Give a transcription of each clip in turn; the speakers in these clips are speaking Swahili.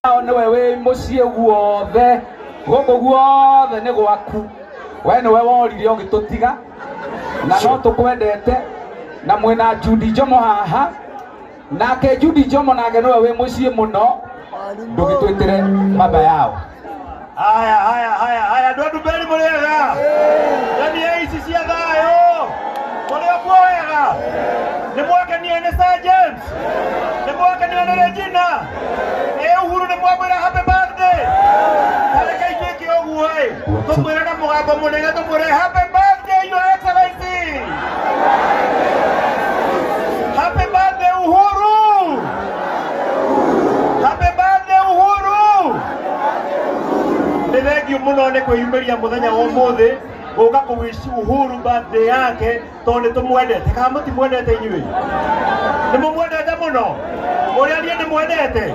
Nĩ wewe mũciĩ guothe gũkũ guothe nĩ gwaku we nĩwe worire ũgĩtũtiga na no tũkwendete na mwĩna Judy Njomo haha nake Judy Njomo nake nĩwe wĩ mũciĩ mũno ndũgĩtwĩtĩre baba yao. Haya ndu beri mũrĩega yani ici cia thayũ mũrĩ kuo wega nĩ mwakenia nĩ Sir James nĩ mwakenia nĩ Regina Uhuru nĩ mwamwĩra happy birthday tareke ituĩke ũguo tũmwĩre na mũgambo mũnene tũmwĩre happy birthday your excellency happy birthday Uhuru happy birthday Uhuru. Thengiũ mũno nĩ kwĩyumĩria mũthenya wa ũmũthĩ gũka kũwishi Uhuru birthday yake tondũ nĩ tũmwendete kana mũtimwendete inyuĩ nĩ mũmwendete mũno ũrĩa niĩ ndĩmwendete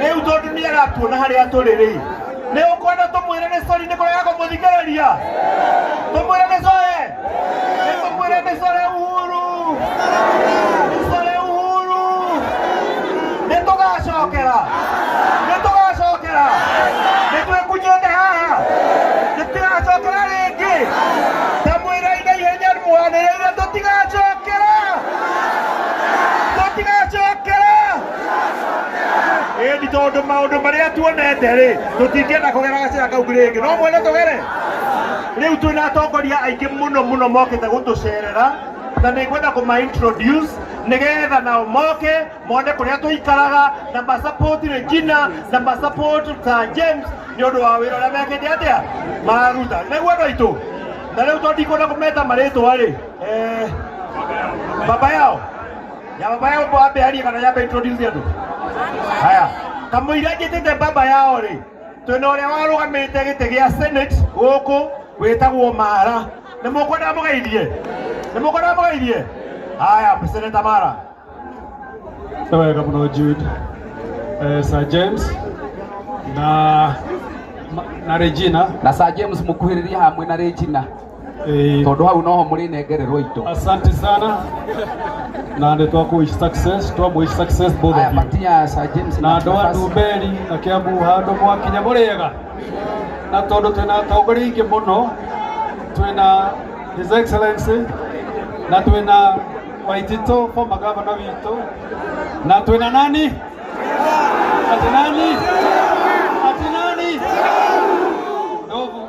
rĩu tondũ nĩ aratuona harĩa tũrĩ rĩ nĩ ũkwenda tũmwĩre nĩ sorry nĩ kũrega kũmũthikĩrĩria tũmwĩre nĩ sorry tũmwĩre nĩ sorry Uhuru nĩ sorry Uhuru nĩ tũgacokera nĩtwĩkunyĩte haha nĩtũgacokera rĩngĩ tamwĩra ihenya mwanĩrĩire tũtigacokera ĩni tondũ maũndũ marĩa tuonete rĩ tũtingĩenda kũgera gacĩra kau rĩngĩ no mwene tũgere rĩu twĩna atongoria aingĩ mũno mokĩte gũtũcerera na nĩ ngwenda kũma-introduce nĩgetha nao moke mone kũrĩa tũikaraga na ma-support Regina na ma-support Sir James nĩ ũndũ wa wĩra ũrĩa mekĩte atĩa maruta nĩguo andũ aitũ na rĩu tondũ ndikwenda kũmeta marĩtwa rĩ baba yao wambe haria kana yambe introduce andũ haya kamũira njĩtĩte baba yao rĩ twĩna ũrĩa warũgamĩte gĩtĩ gĩa Senate gũkũ wĩtagwo Mara nĩ mũkwenda mũgeithie haya Senator Mara. Wega mũno Jude Sir James na Regina na Sir James mũkuhĩrĩria hamwe na Regina tondũ hau noho mũrĩ nengererwo itũ. Asante sana na nĩ twakũwish success both of you patia Sir James na andũ a Ndumberi na Kiambu handũ mwakinya mũrĩega na tondũ twĩna atongoria aingĩ mũno twĩna His Excellency na twĩna Waitito former governor witũ na twĩna nani Ndovu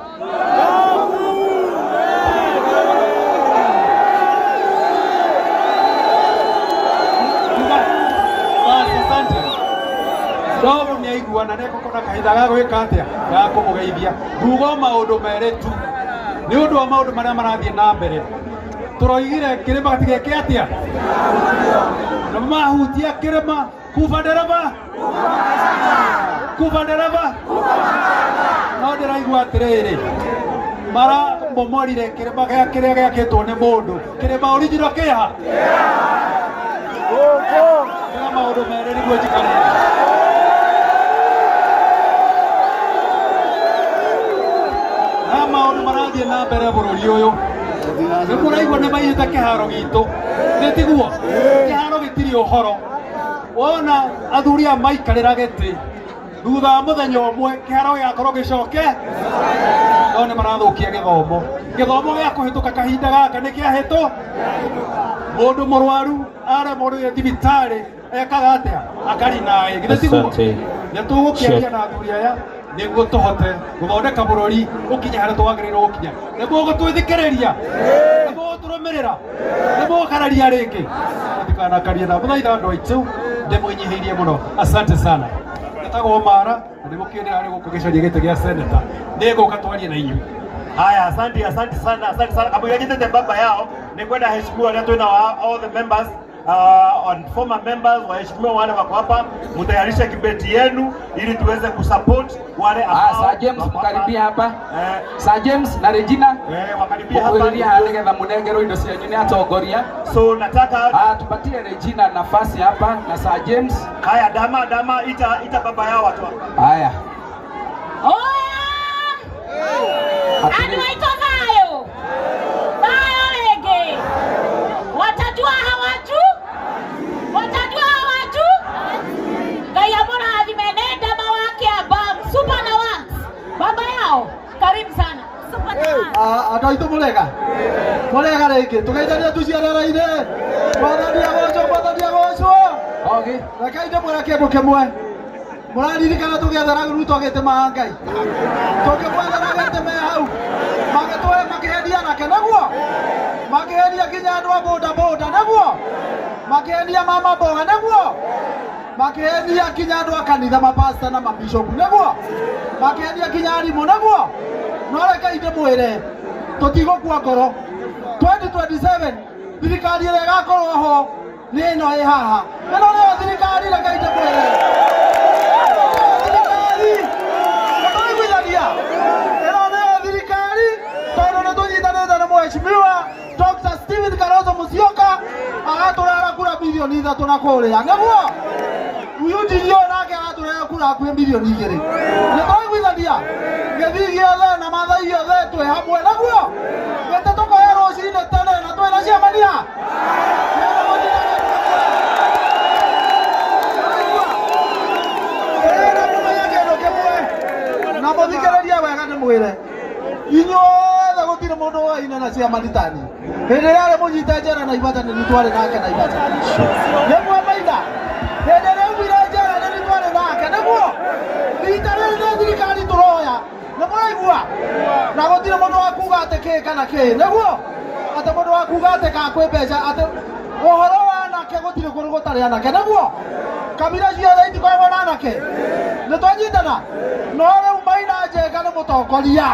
Ndovu nĩ aiguana nĩ gũkorwo kahinda ga gwĩka atĩa ga kũmũgeithia nguga maũndũ merĩ tu nĩ ũndũ wa maũndũ marĩa marathiĩ na mbere tũroigire kĩrĩma gatigeke atĩa na mahutia kĩrĩma kuba ndereba no ndĩraigua atĩrĩrĩ maramomorire kĩrĩma gĩa kĩrĩa gĩakĩtwo nĩ mũndũ kĩrĩma original kĩha kĩrĩa maũndũ merĩ nĩguo njikarĩte na maũndũ marathiĩ na mbere bũrũri ũyũ nĩ mũraigua nĩ maiyĩte kĩharo gitũ nĩ tiguo kĩharo gĩtirĩ ũhoro wona athuri aya maikarĩra gĩtĩ thutha wa mũthenya ũmwe kĩharo gĩgakorwo gĩcoke no nĩ marathũkia gĩthomo gĩa kũhĩtũka kahinda gaka nĩ kĩahĩtũ mũndũ mũrwaru aremwo nĩ thibitarĩ ekaga atĩa akarinaĩ githĩ tiguo nĩ tũgũkĩaria na athuri aya nĩguo tũhote gũthondeka bũrũri ũkinye harĩa twagĩrĩirwo gũkinya nĩguo gũtwĩthikĩrĩria nĩguo gũtũrũmĩrĩra nĩguo gũkararia rĩngĩ ndikanakarie na mũthaitha andũ aitũ ndĩmũnyihĩirie mũno. Asante sana ndĩtagwo Mara na nĩgũkĩndĩra harĩ gũkũ gĩcaria gĩtĩ gĩa Senator nĩngũka twarie na inyuĩ. Haya, asante sana. Kabla yajite baba yao ni kwenda heshimiwa na twina all the members on former members waheshimiwa wale wako hapa, mtayarisha kibeti yenu ili tuweze kusupport wale ambao. Sir James mkaribia hapa. Sir James na Regina wakaribia hapa. Kuhudhuria nĩgetha mũnengerwo indo cianyu nĩ atongoria. So nataka tupatie Regina nafasi hapa na Sir James. Haya, dama ita baba yao watu hapa. Haya. Anu hayo lege watajua hawatu gaya mwana azimenenda mawaka Atoito mulega. Mulega rege. Tukaitania tuciarera-ine. Mwathania goco. Okay. Rekaide mwera kindu kimwe. Muraririkana tugethera Ruto agite mahangai. Tukimwethera agite me hau. Magitwe makihendia nake naguo. Makihendia kinya andu a boda naguo. Makihendia mama mboga naguo. Makihendia kinya andu a kanitha mapasta na mabishopu naguo. Makihendia kinya arimu naguo. No rekaide mwire tutigukua ngoro. 2027 thirikari ĩrĩa ĩgakorwo ho nĩ ĩno ĩ haha. Ĩno nĩyo thirikari rekaide mwire. Mheshimiwa Dr. Steven Kalonzo Musyoka agaturara kura bilioni 3 na kuria naguo uyu ndio nake agaturara kura kwa bilioni 2 ni twaiguithania gethi giothe na mathai giothe twe hamwe naguo gete tukoerwo cine tene na twena ciamania na muthikiriria wega ni mwire inyuothe gutire mundu waine na cia manitani hindi ria munyite njera na ibata ni twari nake na ibata nimwe maida hindi ria umire njera ni twari nake niguo rita riri ni thirikari turoya ni muraigua na gutire mundu wa kuga ati ki kana ki niguo ati mundu wa kuga ati ka kwi mbeca ati uhoro wa nake gutire kundu gutari anake niguo kabira ciothe itikoragwo na anake ni twanyitana no riu Maina Njenga ni mutongoria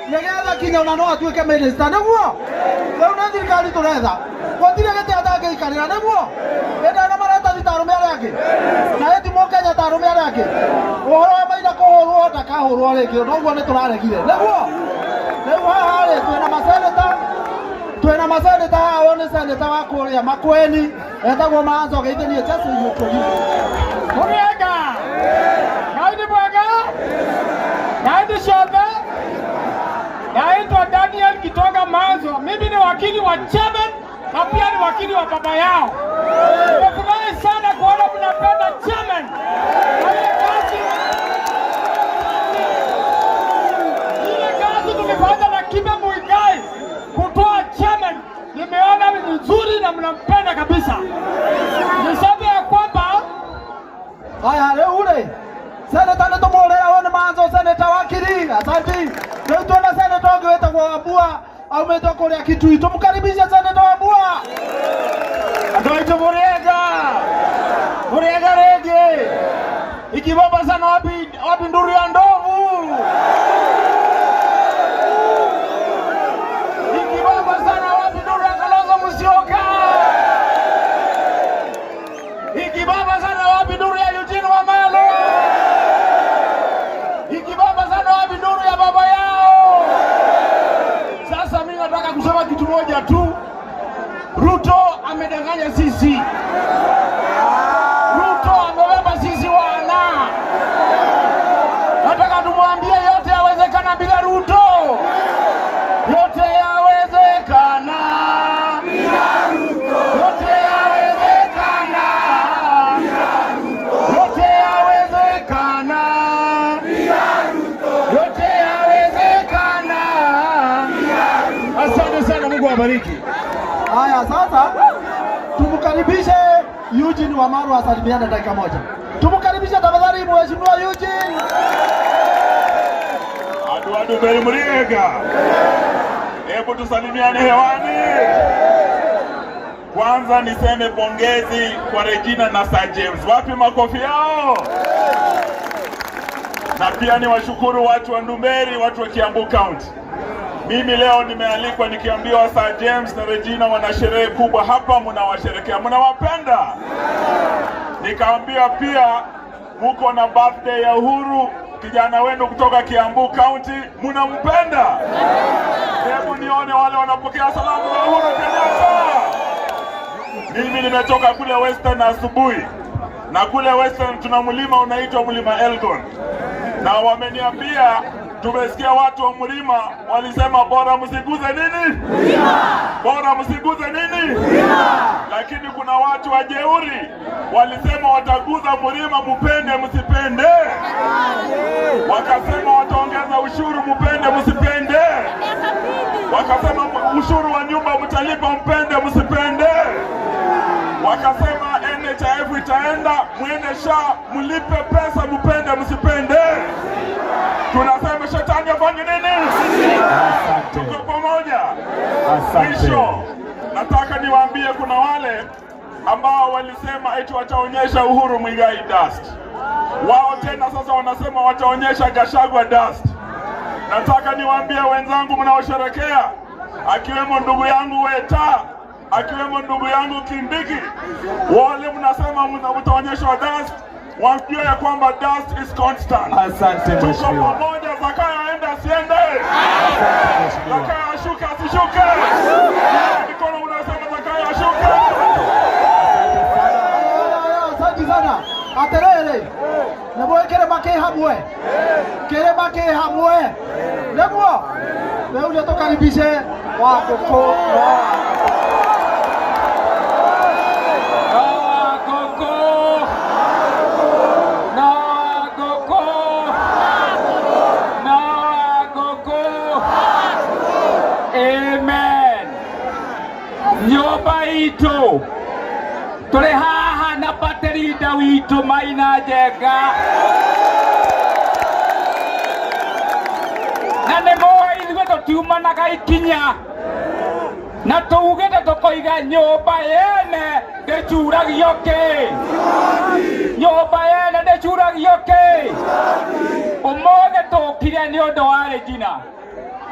nigetha kinya ona no atuike minister niguo riu na thirikari turetha gutire gite atangiikarira niguo enda na mareta thitarume aria angi na eti Kenya tarume aria angi uhoro wa Maina kuhurwo ndakahurwo ringi noguo ni turaregire niguo riu haha ri twina maseneta haha ni seneta wa kuria Makueni etagwo Maanzo geithanie Jesu yukuri Muriega naidi bwaga naidi shobe naitwa Daniel Kitoga Maanzo. Mimi ni wakili wa chairman na pia ni wakili wa baba yao. Nimefurahi sana kuona mnapenda chairman. Ile kazi tumefanya na Kibe Muigai kutoa chairman nimeona ni nzuri na mnampenda kabisa. Niseme ya kwamba haya leo ule seneta ni tumurera wone Maanzo seneta wakili asante. Leo tuona seneta wangu wetagwo Wambua aumete kuria Kitui tumkaribishe seneta Wambua. Atoito Muriega rege ikibaba sana wapi nduru ya ndovu ikibaba sana wapi nduru ya Kalonzo Musyoka ikibaba sana wapi nduru ya Eugene Wamalwa ikibaba sana wapi nduru ya baba yao. Sasa mimi nataka kusema kitu moja tu. Ruto amedanganya sisi. Ruto amebeba sisi wana. Nataka tumwambie yote yawezekana bila Ruto. Yote yawezekana bila Ruto. Yote yawezekana bila Ruto. Yote yawezekana bila Ruto. Yote yawezekana bila Ruto. Asante sana, Mungu awabariki. Haya sasa tumkaribishe Eugene Wamalwa asalimiane dakika moja. Tumkaribishe tafadhali Mheshimiwa Eugene. Adu Beri Muriega. Hebu tusalimiane hewani. Kwanza niseme pongezi kwa Regina na Sir James. Wapi makofi yao? Na pia ni washukuru watu wa Ndumberi, watu wa Kiambu County. Mimi leo nimealikwa nikiambiwa Sir James na Regina wana sherehe kubwa hapa, mnawasherekea, mnawapenda. Nikaambiwa pia muko na birthday ya Uhuru, kijana wenu kutoka Kiambu County, mnampenda. Hebu nione wale wanapokea salamu za Uhuru Kenyatta. Mimi nimetoka kule Western asubuhi, na kule Western tuna mlima unaitwa mlima Elgon, na wameniambia tumesikia watu wa mlima walisema bora msiguze nini? Bora msiguze nini? Lakini kuna watu watu wa jeuri walisema wataguza mlima mupende msipende. Wakasema wataongeza ushuru mupende msipende. Wakasema ushuru wa nyumba mtalipa mpende msipende. Wakasema NHIF itaenda mwende SHA mlipe pesa mupende msipende. Tunasema shetani afanye nini? Tuko pamoja. Mwisho nataka niwaambie kuna wale ambao walisema eti wataonyesha Uhuru Muigai dust. Wao tena sasa wanasema wataonyesha Gachagua dust. Nataka niwaambie wenzangu mnaosherekea, akiwemo ndugu yangu Weta, akiwemo ndugu yangu Kindiki, wale mnasema mtaonyeshwa dust, wajue ya kwamba dust is constant. Asante mheshimiwa. Tuko pamoja, Zakayo aende asiende. Zakayo ashuke asishuke. Mikono mnasema Zakayo ashuke. Asante sana. Aterere. Nebo kirema ke hamwe. Kirema ke hamwe. Nebo. Leo ndio tukaribishe Wagoko. Nyumba itu tuli haha na paterida witu Maina Njenga na nĩ mũĩ ithuĩ tũtiumanaga ikinya na tugĩte tũkoiga nyũmba yene ndĩcuragio kĩ, nyũmba yene ndĩcuragio kĩ. Ũmũthĩ tũkire nĩ ũndũ wa Regina,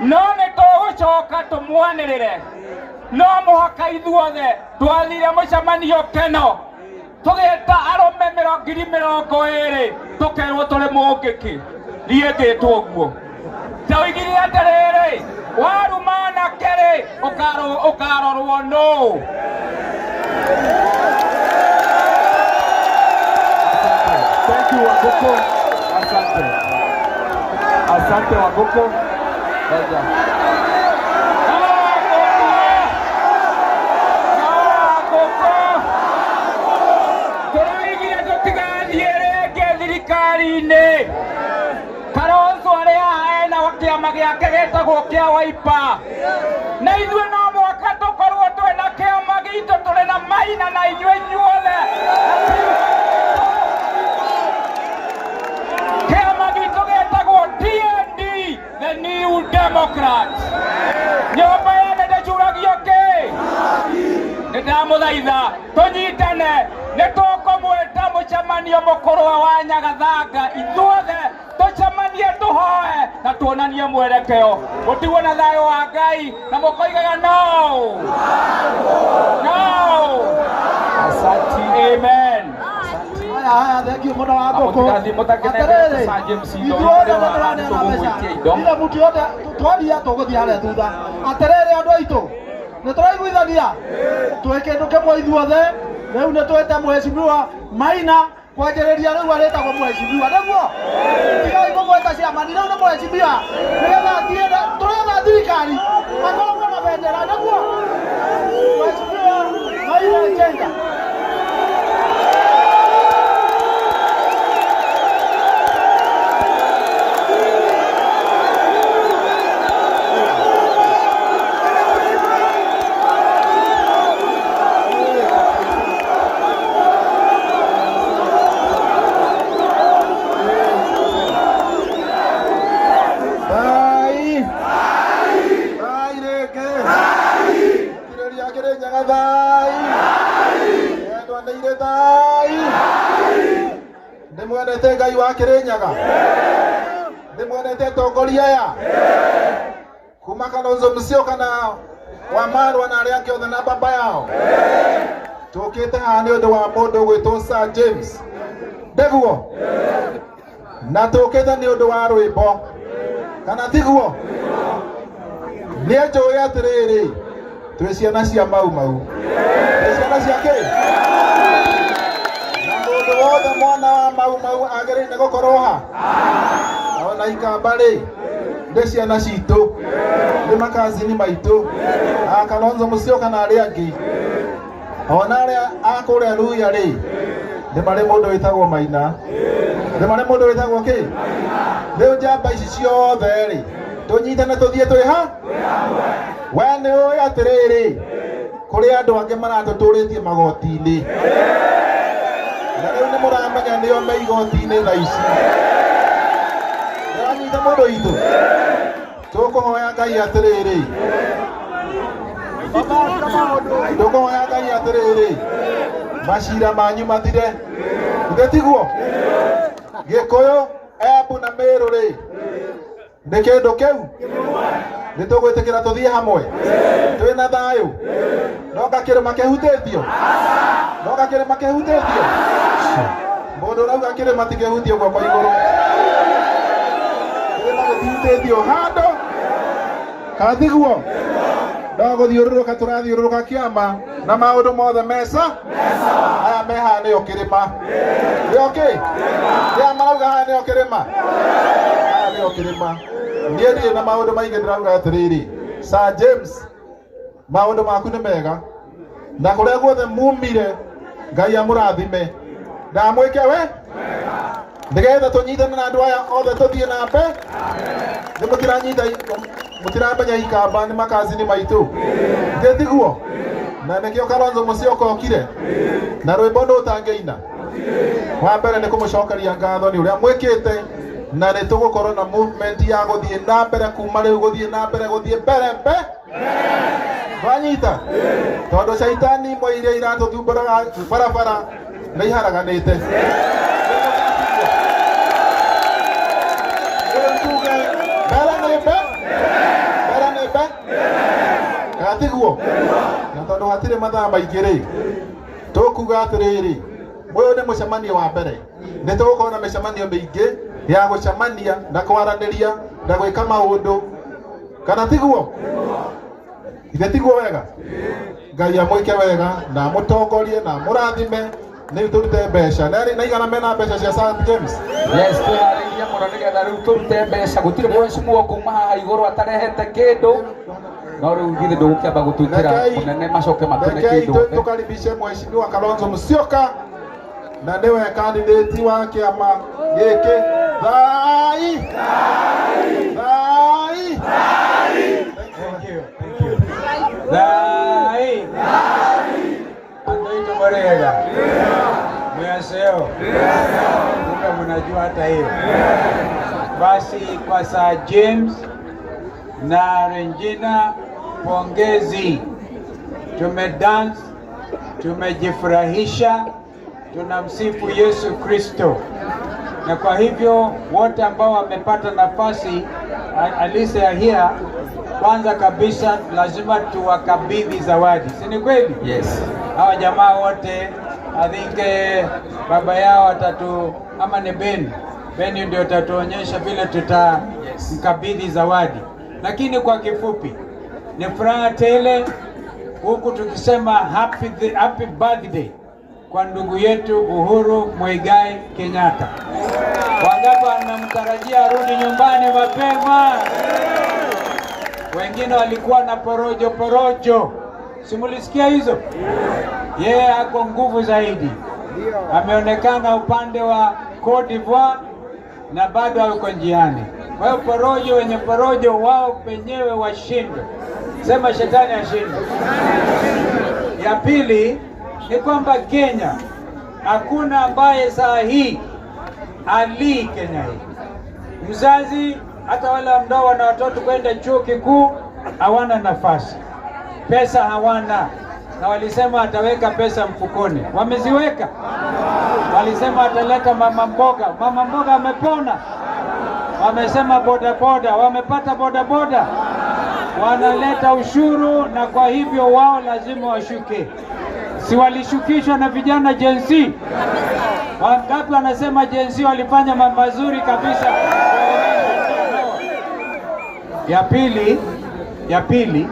no nĩ tũgũcoka tũmwanĩrĩre. No mũhaka ithuothe twathire mũcemanio keno tũgĩta arũme 20,000 tũkerwo tũrĩ mũngĩki. Niĩ ngĩtwo ũguo ndoigire atĩrĩrĩ, waruma anake rĩ ũkarorwo nũ. Thank you Wagoko. Asante. Asante Wagoko. Kalonzo arĩ haha ena kĩama gĩake gĩtagwo kĩa Wiper, na ithuĩ no mũhaka tũkorwo twĩna kĩama gitũ, tũrĩ na Maina na inyuĩ inyuothe. Kĩama gitũ gĩtagwo TND, the New Democrats. Nyũmba yene ndĩcuragio kĩ. Nĩndamũthaitha tũnyitane, nĩtũkũmwĩta mũcemanio mũkũrwa wa Nyagathanga, ithuothe tũcemanie tũhoe na tuonanie mwerekeo, gũtigwo na thayũ wa Ngai na mũkoigaga no. Amen. Haya, thank you muda wa Wagoko. Aterere. Ithuothe nĩtũraneana mbeca. Ile mtu yote twaria tũgũthiĩ harĩa thutha. Aterere andũ aitũ. Nĩtũraiguithania. Twĩ kĩndũ kĩmwe ithuothe. Rĩu nĩtwĩte mheshimiwa Maina kwanjĩrĩria rĩu arĩtagwo mheshimiwa. Nĩguo? Tigai mũgweta ciamani, rĩu nĩ mheshimiwa. Nĩgetha tũretha thirikari makoragwo na bendera. Nĩguo? Mheshimiwa Maina Njenga. Ndimwendete Ngai wa Kirinyaga, ndimwendete tongoria ya kuma Kalonzo Musyoka na Wamalwa na arĩa angĩ othe na baba yao. Tũkĩte haha nĩ ũndũ wa mũndũ gwĩtwo Sir James Ndeguo, na tũkĩte nĩ ũndũ wa rwĩmbo, kana tiguo? Nĩ njũĩ atĩrĩrĩ, twĩ ciana cia mau mau. Twĩ ciana cia kĩ? Wothe mwana wa mau mau agĩrĩire gũkorwo ha. Ona ikamba rĩ nĩ ciana citũ, nĩ makazini maitũ, Kalonzo Musyoka na arĩa angĩ. Onare akore ruya ri. Nĩ marĩ mũndũ wĩtagwo Maina. Nĩ marĩ mũndũ wĩtagwo kĩ? Rĩu njamba ici ciothe rĩ, tũnyitane tũthiĩ twĩ ha? We nĩ ũĩ atĩrĩrĩ, kũrĩ andũ angĩ maratũtũrĩtie magoti-inĩ. Na rĩu nĩ mũramenya nĩo me igoti-inĩ thaa ici. Nĩwanyita mũndũ witũ? Tũkũhoya Ngai atĩrĩrĩ. Tũkũhoya Ngai atĩrĩrĩ. Macira manyu mathire. Ithe tiguo? Gĩkũyũ, Embu na Mĩrũ rĩ, nĩ kĩndũ kĩu? Nĩ tũgwĩtĩkĩra tũthiĩ hamwe? Twĩna thayũ? Noka kĩrĩma kĩhutĩtio? Noka kĩrĩma kĩhutĩtio? Mũndũ ũrauga kĩrĩma ti kĩhutio guoko igũrũ. Kĩrĩma gĩtihutĩtio handũ? Kana tiguo? No gũthiũrũrũka tũrathiũrũrũka kĩama na maũndũ mothe meca? Aya me haha nĩo kĩrĩma. Nĩo kĩ? Nĩa marauga haha nĩo kĩrĩma? Aya nĩo kĩrĩma. Niĩ ndirĩ na maũndũ maingĩ ndĩrauga atĩrĩrĩ. Sir James, maũndũ maku nĩ mega. Na kũrĩa guothe mumire, Ngai amũrathime. Ndamwĩke we? Nĩgetha tũnyitane na andũ aya othe tũthiĩ na mbere. Nĩ mũtiranyita mũtiramenya ikamba nĩ makazini maitũ. Ithe tiguo? Na nĩkĩo Kalonzo Musyoka okire. Na rwĩmbo nũ ũtangĩina. Wa mbere nĩ kũmũcokeria ngatho nĩ ũrĩa mwĩkĩte, na nĩ tũgũkorwo na movement ya gũthiĩ na mbere kuma rĩu gũthiĩ na mbere gũthiĩ mbere. Wanyita? Tondũ caitani imwe iria iratũthumbũraga barabara nĩ iharaganĩte. Tiguo? Na tondũ hatirĩ mathaa maingĩ rĩ, tũkuga atĩrĩrĩ, ũyũ nĩ mũcemanio wa mbere. Nĩ tũgũkorwo na mĩcemanio mĩingĩ ya gũcemania na kwaranĩria na gwĩka maũndũ. Kana tiguo? Ithe tiguo wega? Ngai amwĩke wega na mũtongorie na mũrathime. Nĩ tũrute mbeca. Na igana mena mbeca cia St James? Yes, tũharĩirie mũno nĩgetha rĩu tũrute mbeca. Gũtirĩ mũhecimiwa kuma haha igũrũ atarehete kĩndũ. No rĩu githĩ ndũgũkĩamba gũtwĩkĩra mũnene macoke matũne kĩndũ. Tũkaribishe Mheshimiwa Kalonzo Musyoka, na nĩwe candidate wa kĩama gĩkĩ. Thai! Thai! Thai! Andũ aitũ mũrĩega? Mwaseo? Kumbe mnajua hata hiyo. Basi kwa Sir James na Regina, pongezi. Tumedance, tumejifurahisha, tunamsifu Yesu Kristo. Na kwa hivyo wote ambao wamepata nafasi alisahia, kwanza kabisa lazima tuwakabidhi zawadi. Si ni kweli? Yes. Hawa jamaa wote I think baba yao atatu ama ni Beni ndio tatuonyesha vile tutamkabidhi zawadi. Lakini kwa kifupi ni furaha tele huku tukisema happy birthday kwa ndugu yetu Uhuru Muigai Kenyatta. Wangapi wanamtarajia arudi nyumbani mapema? Wengine walikuwa na porojo. Simulisikia hizo? Yeye ako nguvu zaidi. Ameonekana upande wa Cote d'Ivoire na bado yuko njiani. Kwa hiyo porojo, wenye porojo wao penyewe washindwe. Sema shetani ashindwe. Ya pili ni kwamba Kenya hakuna ambaye saa hii ali Kenya hii. Mzazi hata wale ambao wana watoto kwenda chuo kikuu hawana nafasi. Pesa hawana. Na walisema ataweka pesa mfukoni. Wameziweka. Walisema ataleta mama mboga. Mama mboga amepona. Wamesema bodaboda, wamepata bodaboda. Wanaleta ushuru na kwa hivyo wao lazima washuke. Si walishukishwa na vijana Gen Z? Wangapi wanasema Gen Z walifanya mambo mazuri kabisa? Ya pili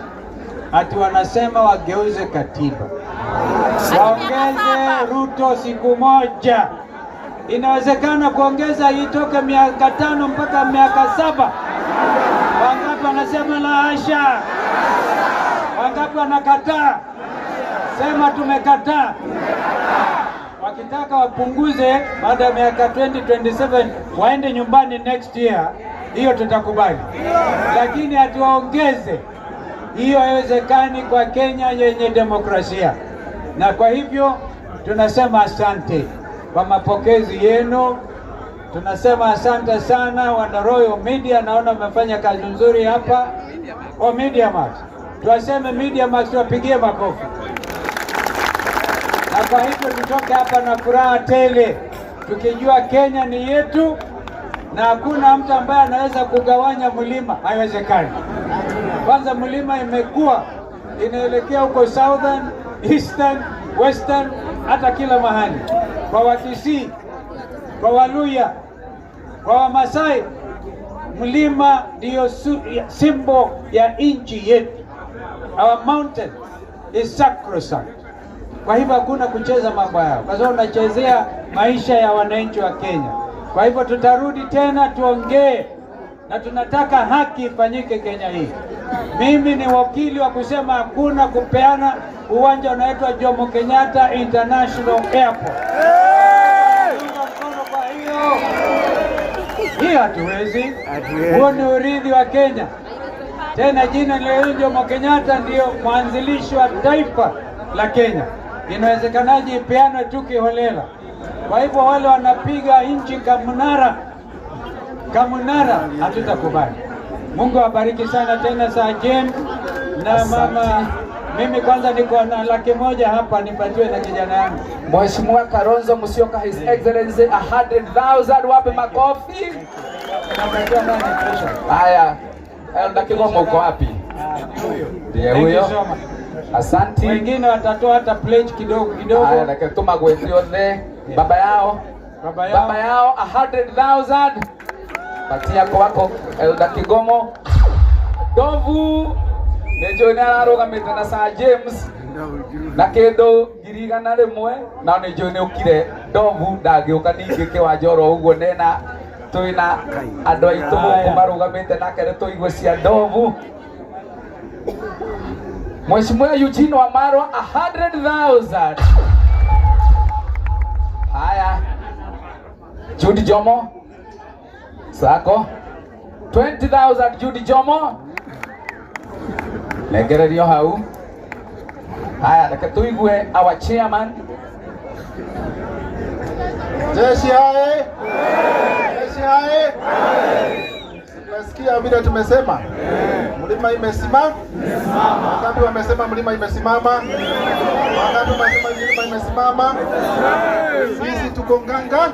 ati wanasema wageuze katiba. Waongeze Ruto siku moja. Inawezekana kuongeza itoke miaka 5 mpaka miaka 7. Wangapi wanasema la hasha? Wangapi wanakataa? Sema tumekataa. Wakitaka wapunguze baada ya miaka 2027 waende nyumbani next year, hiyo tutakubali. Lakini atuwaongeze, hiyo haiwezekani kwa Kenya yenye demokrasia. Na kwa hivyo tunasema asante kwa mapokezi yenu. Tunasema asante sana wana Royal Media, naona wamefanya kazi nzuri hapa. Wa Media Max, tuwaseme Media Max, tuwapigie makofi. Na kwa hivyo tutoke hapa na furaha tele, tukijua Kenya ni yetu na hakuna mtu ambaye anaweza kugawanya mlima, haiwezekani. Kwanza mlima imekuwa inaelekea huko southern, eastern, western, hata kila mahali. Kwa Wakisii, kwa Waluya, kwa Wamasai, mlima ndio symbol ya nchi yetu. Our mountain is sacrosanct. Kwa hivyo hakuna kucheza mambo yao, kwa sababu unachezea maisha ya wananchi wa Kenya. Kwa hivyo tutarudi tena tuongee, na tunataka haki ifanyike Kenya hii. Mimi ni wakili wa kusema hakuna kupeana uwanja unaitwa Jomo Kenyatta International Airport. Kwa hiyo hatuwezi. Huo ni urithi wa Kenya. Tena jina la Jomo Kenyatta ndio mwanzilishi wa taifa la Kenya. Inawezekanaje ipeanwe tu kiholela? Kwa hivyo wale wanapiga nchi kamunara hatutakubali. Mungu awabariki sana tena Sir James na mama. Mimi kwanza niko na 100,000 hapa, nipatiwe na kijana yangu. Mheshimiwa Kalonzo Musyoka, His Excellency, 100,000, wape makofi. Haya, Elda Kigomo uko wapi? Ndiye huyo. Asante. Wengine watatoa hata pledge kidogo kidogo. Haya, nakatuma gwethiothe baba yao 100,000. Patia kwako Elda Kigomo. Ndovu nejone ararugamite na Sir James na kindu 100,000 na nejone ukire ndovu ndagiuka ningi kiwanjoro uguo nena tuina andu aitu guku marugamite nake tuigwe cia ndovu. Mheshimiwa Eugene Wamalwa 100,000. Haya, Judy Jomo sako 20,000. Judy Jomo negererio hau. Haya, reke tuigue our chairman. Jeshi hai! Jeshi hai! Nasikia vile tumesema mlima imesimama. Wangapi wamesema mlima imesimama? Wangapi wamesema mlima imesimama? Sisi tuko nganga.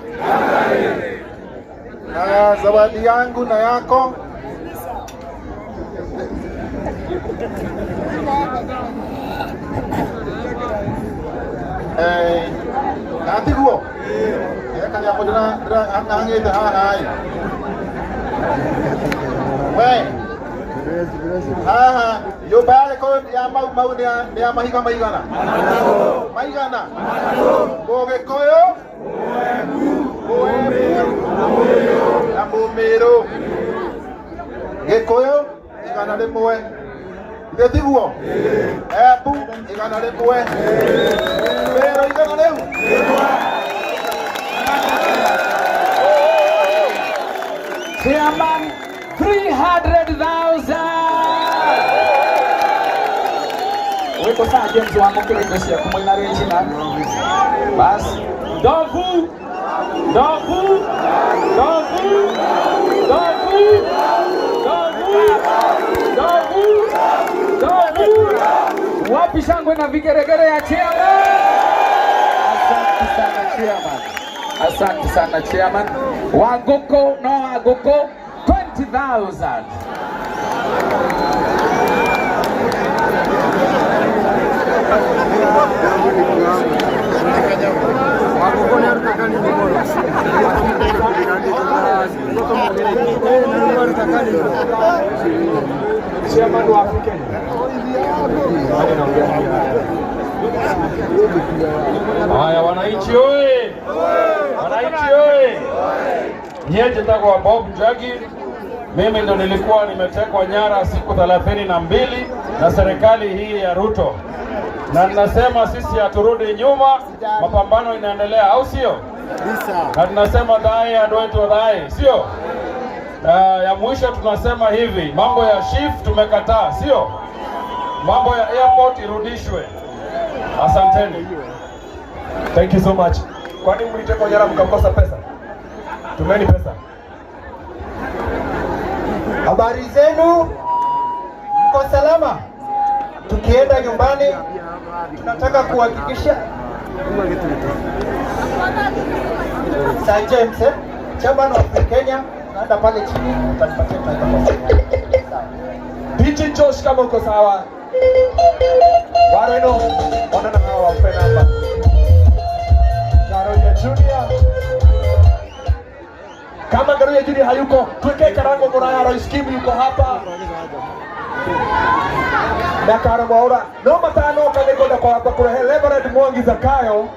Na zawadi yangu na yako nati guo kanya mo dira hangite hai we yo bale ko ya mau ni ya mahiga maigana boge koyo na mumero gekoyo igana rimwe ngetiguo ebu igana rimwe pero igana riu Chairman 300,000. Wiko Sir James wangu kile cia kumwina regional. Bas. Ndovu. Wapi shangwe na vigeregere ya chairman? Asante sana chairman. Wagoko 20,000. Chairman wa Afrika. Haya, wananchi oye! Wananchi oye! Nyeje takwa Bob Njagi. Mimi ndo nilikuwa nimetekwa nyara siku 32 na serikali hii ya Ruto. na tunasema sisi haturudi nyuma, mapambano inaendelea, au sio? Na tunasema dai adwetu dai, sio? Ya mwisho tunasema hivi, mambo ya shift tumekataa, sio? Mambo ya airport irudishwe. Asanteni. Thank you so much. Kwani mlitekwa nyara mkakosa pesa? Tumeni pesa. Habari zenu? Mko salama? Tukienda nyumbani tunataka kuhakikisha Sir James, chairman of Kenya, naenda pale chini utanipatia taarifa. Pichi Josh kama uko sawa. Wareno, wana na hawa wape namba. Garoya Junior. Kama Garoya Junior hayuko, tuweke Karango Muraya Rais Kim yuko hapa. Na Karo Mwaura, no matano kanegoda kwa hapa kurehe Reverend Mwangi Zakayo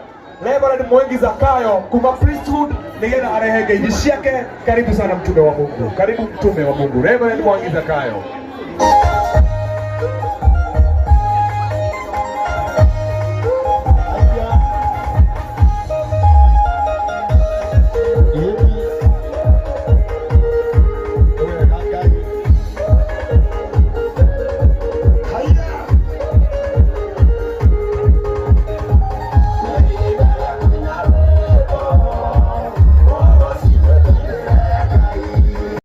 kuma priesthood nigena arehege jishiake. Karibu sana mtume wa Mungu. Karibu mtume wa Mungu. Reverend Mwangi Zakayo.